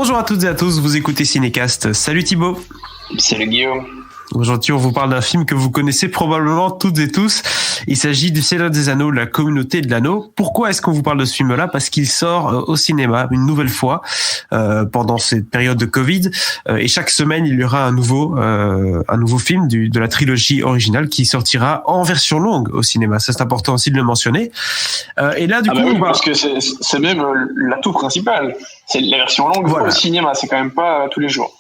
Bonjour à toutes et à tous, vous écoutez Cinécast. Salut Thibaut. Salut Guillaume. Aujourd'hui, on vous parle d'un film que vous connaissez probablement toutes et tous. Il s'agit du Seigneur des Anneaux, la communauté de l'anneau. Pourquoi est-ce qu'on vous parle de ce film-là ? Parce qu'il sort au cinéma une nouvelle fois pendant cette période de Covid. Et chaque semaine, il y aura un nouveau film de la trilogie originale qui sortira en version longue au cinéma. Ça, c'est important aussi de le mentionner. Et là, du coup, oui, parce que c'est même l'atout principal. C'est la version longue au cinéma. C'est quand même pas tous les jours.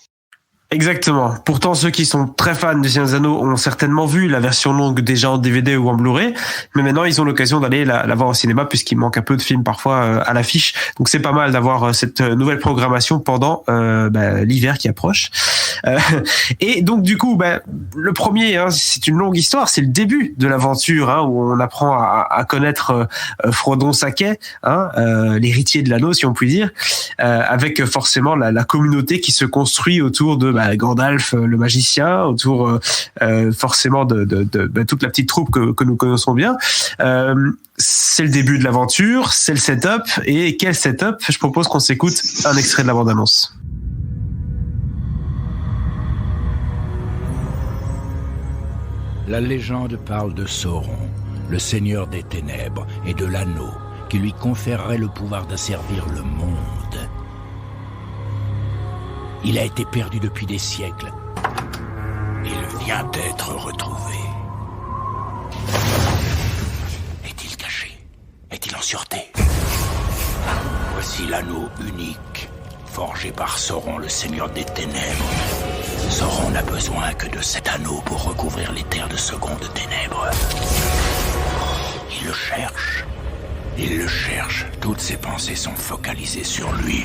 Exactement. Pourtant, ceux qui sont très fans du Seigneur des Anneaux ont certainement vu la version longue déjà en DVD ou en Blu-ray, mais maintenant ils ont l'occasion d'aller la voir au cinéma puisqu'il manque un peu de films parfois à l'affiche. Donc c'est pas mal d'avoir cette nouvelle programmation pendant l'hiver qui approche. Et donc du coup, le premier, c'est une longue histoire, c'est le début de l'aventure où on apprend à connaître Frodon Sacquet, l'héritier de l'anneau si on peut dire, avec forcément la communauté qui se construit autour de Gandalf le magicien, autour forcément de toute la petite troupe que nous connaissons bien. C'est le début de l'aventure, c'est le setup, et quel setup ? Je propose qu'on s'écoute un extrait de la bande-annonce. La légende parle de Sauron, le seigneur des ténèbres, et de l'anneau qui lui conférerait le pouvoir d'asservir le monde. Il a été perdu depuis des siècles. Il vient d'être retrouvé. Est-il caché ? Est-il en sûreté ? Voici l'anneau unique, forgé par Sauron, le seigneur des ténèbres. Sauron n'a besoin que de cet anneau pour recouvrir les terres de seconde ténèbres. Il le cherche. Il le cherche. Toutes ses pensées sont focalisées sur lui.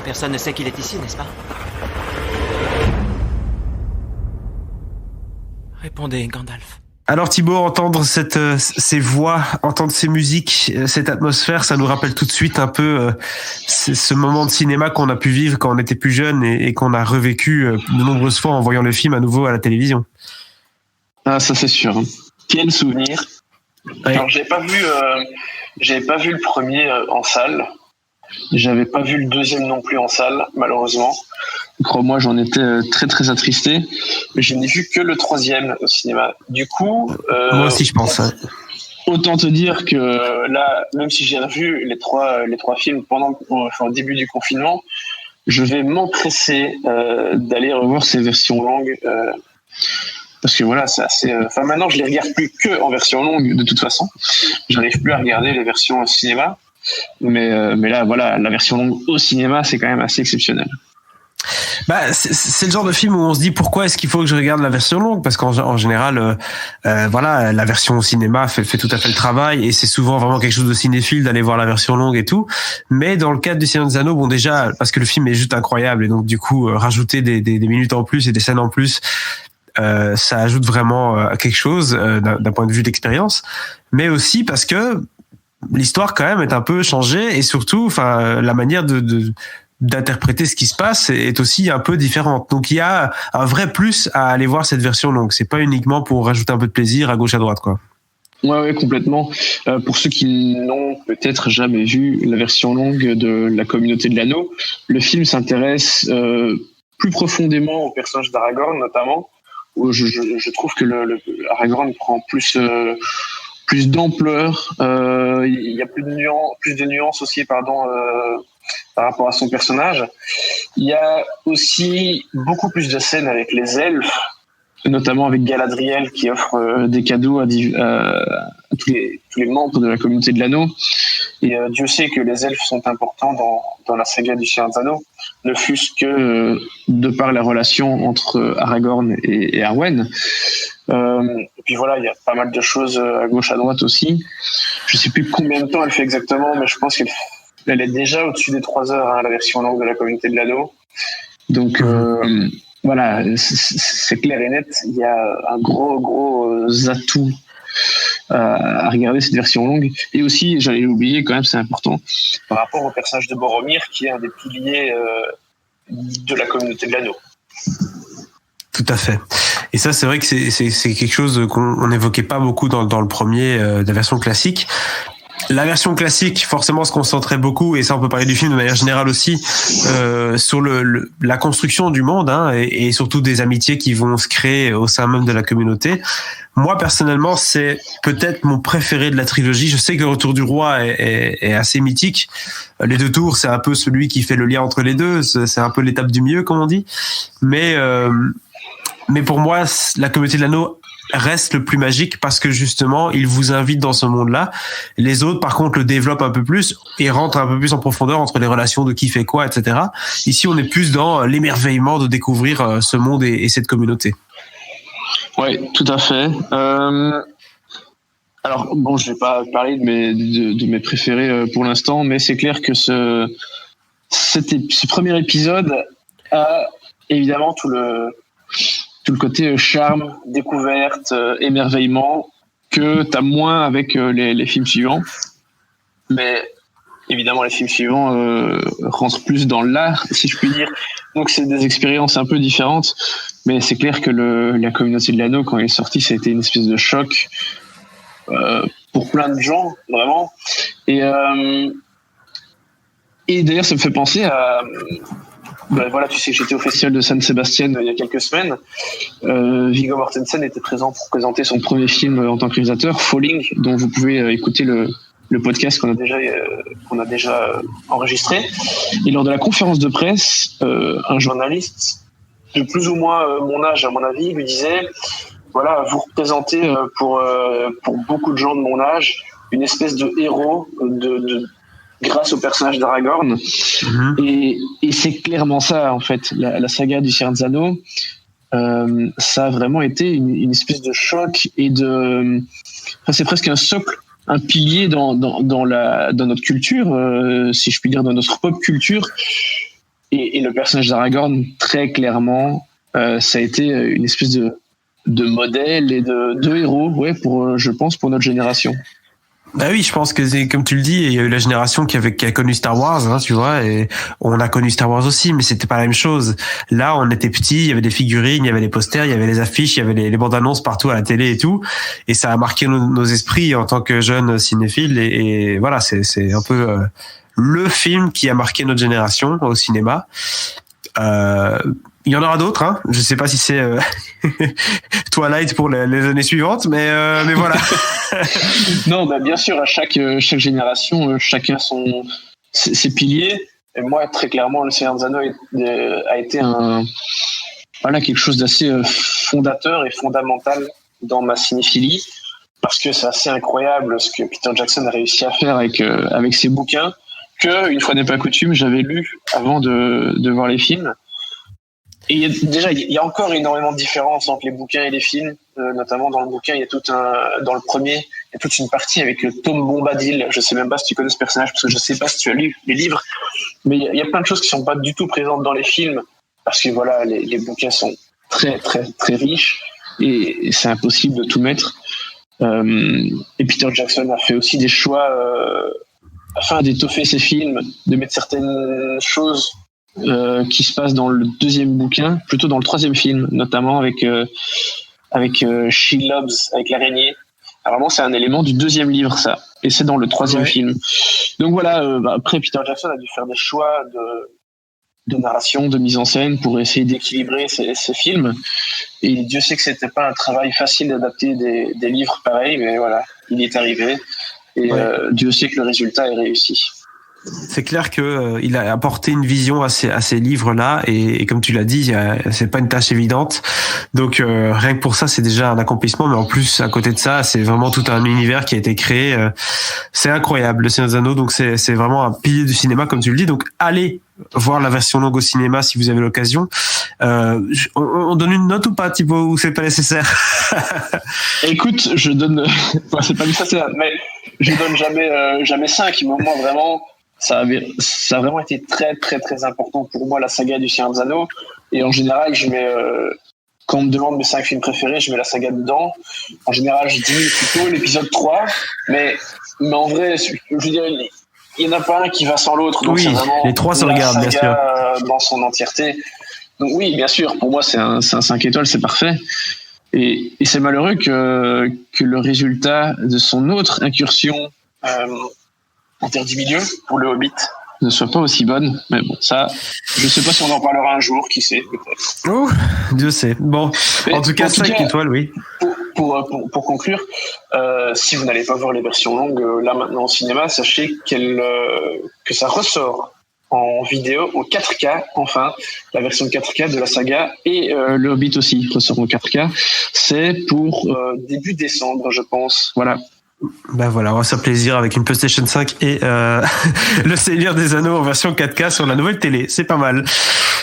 Personne ne sait qu'il est ici, n'est-ce pas ? Répondez, Gandalf. Alors Thibaut, entendre ces voix, entendre ces musiques, cette atmosphère, ça nous rappelle tout de suite un peu ce moment de cinéma qu'on a pu vivre quand on était plus jeune et qu'on a revécu de nombreuses fois en voyant le film à nouveau à la télévision. Ah, ça c'est sûr. Quel souvenir. Ouais. Alors j'avais pas vu le premier en salle. J'avais pas vu le deuxième non plus en salle, malheureusement. Crois-moi, j'en étais très très attristé. Mais je n'ai vu que le troisième au cinéma. Du coup, moi aussi je pense. Autant te dire que là, même si j'ai revu les trois films au début du confinement, je vais m'empresser d'aller revoir ces versions longues. Parce que voilà, c'est assez. Maintenant, je les regarde plus que en version longue de toute façon. J'arrive plus à regarder les versions au cinéma. Mais là, voilà, la version longue au cinéma, c'est quand même assez exceptionnel. C'est le genre de film où on se dit pourquoi est-ce qu'il faut que je regarde la version longue, parce qu'en général la version au cinéma fait tout à fait le travail, et c'est souvent vraiment quelque chose de cinéphile d'aller voir la version longue et tout. Mais dans le cadre du Seigneur des Anneaux, bon, déjà parce que le film est juste incroyable, et donc du coup rajouter des minutes en plus et des scènes en plus, ça ajoute vraiment quelque chose d'un point de vue d'expérience, mais aussi parce que l'histoire quand même est un peu changée, et surtout la manière d'interpréter ce qui se passe est aussi un peu différente. Donc il y a un vrai plus à aller voir cette version longue. C'est pas uniquement pour rajouter un peu de plaisir à gauche à droite, quoi. Ouais, complètement. Pour ceux qui n'ont peut-être jamais vu la version longue de la communauté de l'anneau, le film s'intéresse plus profondément au personnage d'Aragorn, notamment, où je trouve que Aragorn prend plus d'ampleur. Il y a plus de nuances aussi, par rapport à son personnage. Il y a aussi beaucoup plus de scènes avec les elfes, notamment avec Galadriel qui offre des cadeaux à tous les membres de la communauté de l'anneau. Et Dieu sait que les elfes sont importants dans la saga du Seigneur des Anneaux, ne fût-ce que de par la relation entre Aragorn et Arwen. Et puis voilà, il y a pas mal de choses à gauche à droite aussi. Je sais plus combien de temps elle fait exactement, mais je pense qu'elle est déjà au-dessus des 3 heures, la version longue de la communauté de l'anneau. Donc voilà, c'est clair et net, il y a un gros atout à regarder cette version longue. Et aussi, j'allais l'oublier quand même, c'est important, par rapport au personnage de Boromir, qui est un des piliers de la communauté de l'anneau. Tout à fait. Et ça, c'est vrai que c'est quelque chose qu'on n'évoquait pas beaucoup dans le premier, de la version classique. La version classique, forcément, se concentrait beaucoup, et ça on peut parler du film de manière générale aussi, sur la construction du monde, hein, et surtout des amitiés qui vont se créer au sein même de la communauté. Moi, personnellement, c'est peut-être mon préféré de la trilogie. Je sais que le Retour du Roi est assez mythique. Les Deux Tours, c'est un peu celui qui fait le lien entre les deux. C'est un peu l'étape du milieu, comme on dit. Mais pour moi, la Communauté de l'Anneau reste le plus magique parce que justement, il vous invite dans ce monde-là. Les autres, par contre, le développent un peu plus et rentrent un peu plus en profondeur entre les relations de qui fait quoi, etc. Ici, on est plus dans l'émerveillement de découvrir ce monde et cette communauté. Ouais, tout à fait. Alors bon, je vais pas parler de mes préférés pour l'instant, mais c'est clair que ce premier épisode a évidemment tout le côté charme, découverte, émerveillement que t'as moins avec les films suivants. Mais évidemment, les films suivants rentrent plus dans l'art, si je puis dire. Donc c'est des expériences un peu différentes. Mais c'est clair que la Communauté de l'Anneau, quand elle est sortie, ça a été une espèce de choc pour plein de gens, vraiment. Et d'ailleurs, ça me fait penser à... voilà, tu sais que j'étais au Festival de San Sebastian il y a quelques semaines. Viggo Mortensen était présent pour présenter son premier film en tant que réalisateur, Falling, dont vous pouvez écouter le podcast qu'on a déjà enregistré. Et lors de la conférence de presse, un journaliste de plus ou moins mon âge, à mon avis, lui disait, voilà, vous représentez pour beaucoup de gens de mon âge une espèce de héros grâce au personnage d'Aragorn. Et c'est clairement ça, en fait. La saga du Seigneur des Anneaux, ça a vraiment été une espèce de choc et c'est presque un socle, un pilier dans notre culture, si je puis dire, dans notre pop culture. Et le personnage d'Aragorn, très clairement, ça a été une espèce de modèle et de héros, ouais, je pense, pour notre génération. Bah oui, je pense que c'est comme tu le dis, il y a eu la génération qui a connu Star Wars, hein, tu vois, et on a connu Star Wars aussi, mais c'était pas la même chose. Là, on était petits, il y avait des figurines, il y avait les posters, il y avait les affiches, il y avait les bandes annonces partout à la télé et tout, et ça a marqué nos esprits en tant que jeunes cinéphiles, et voilà, c'est un peu le film qui a marqué notre génération au cinéma. Il y en aura d'autres, hein. Je sais pas si c'est Twilight pour les années suivantes, mais voilà. Non, bah bien sûr, à chaque génération, chacun ses piliers. Et moi, très clairement, le Seigneur des Anneaux a été quelque chose d'assez fondateur et fondamental dans ma cinéphilie, parce que c'est assez incroyable ce que Peter Jackson a réussi à faire avec ses bouquins, que, une fois n'est pas coutume, j'avais lu avant de voir les films. Et il y a encore énormément de différences entre les bouquins et les films, notamment dans le bouquin, dans le premier, il y a toute une partie avec Tom Bombadil. Je sais même pas si tu connais ce personnage, parce que je sais pas si tu as lu les livres, mais il y a plein de choses qui sont pas du tout présentes dans les films, parce que voilà, les bouquins sont très très très riches et c'est impossible de tout mettre. Et Peter Jackson a fait aussi des choix afin d'étoffer ses films, de mettre certaines choses qui se passent dans le deuxième bouquin, plutôt dans le troisième film, notamment avec She-Lobs, avec l'araignée. Alors vraiment, c'est un élément du deuxième livre, ça, et c'est dans le troisième film. Donc voilà, après Peter Jackson a dû faire des choix de narration, de mise en scène pour essayer d'équilibrer ces films. Et Dieu sait que c'était pas un travail facile d'adapter des livres pareils, mais voilà, il y est arrivé. Et Dieu sait que le résultat est réussi. C'est clair que il a apporté une vision à ces livres-là, et comme tu l'as dit, c'est pas une tâche évidente. Donc rien que pour ça, c'est déjà un accomplissement. Mais en plus, à côté de ça, c'est vraiment tout un univers qui a été créé. C'est incroyable, le Seigneur des Anneaux. Donc c'est vraiment un pilier du cinéma, comme tu le dis. Donc allez voir la version longue au cinéma si vous avez l'occasion. On donne une note ou pas, Thibaut, ou c'est pas nécessaire? Écoute, je donne, c'est pas nécessaire, mais je donne jamais 5. Mais moi, vraiment, ça a vraiment été très très très important pour moi, la saga du Seigneur des Anneaux. Et en général, je mets, quand on me demande mes 5 films préférés, je mets la saga dedans. En général, je dis plutôt l'épisode 3, mais en vrai, je veux dire, il n'y en a pas un qui va sans l'autre. Donc oui, c'est vraiment les 3 se regardent, bien sûr. Dans son entièreté. Donc oui, bien sûr, pour moi, c'est un 5 étoiles, c'est parfait. Et c'est malheureux que le résultat de son autre incursion Interdit Milieu ou Le Hobbit ne soit pas aussi bonne. Mais bon, ça, je sais pas si on en parlera un jour, qui sait, peut-être. Oh, Dieu sait. Bon, Mais en tout cas, 5 étoiles, oui. Pour conclure, si vous n'allez pas voir les versions longues là maintenant au cinéma, sachez que ça ressort en vidéo au 4K, enfin, la version 4K de la saga, et Le Hobbit aussi ressort en 4K. C'est pour début décembre, je pense. Voilà. Ben voilà, on va se faire plaisir avec une PlayStation 5 et Le Seigneur des Anneaux en version 4K sur la nouvelle télé. C'est pas mal.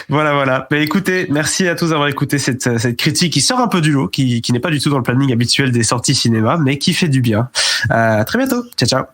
Voilà. Ben écoutez, merci à tous d'avoir écouté cette critique qui sort un peu du lot, qui n'est pas du tout dans le planning habituel des sorties cinéma, mais qui fait du bien. À très bientôt. Ciao.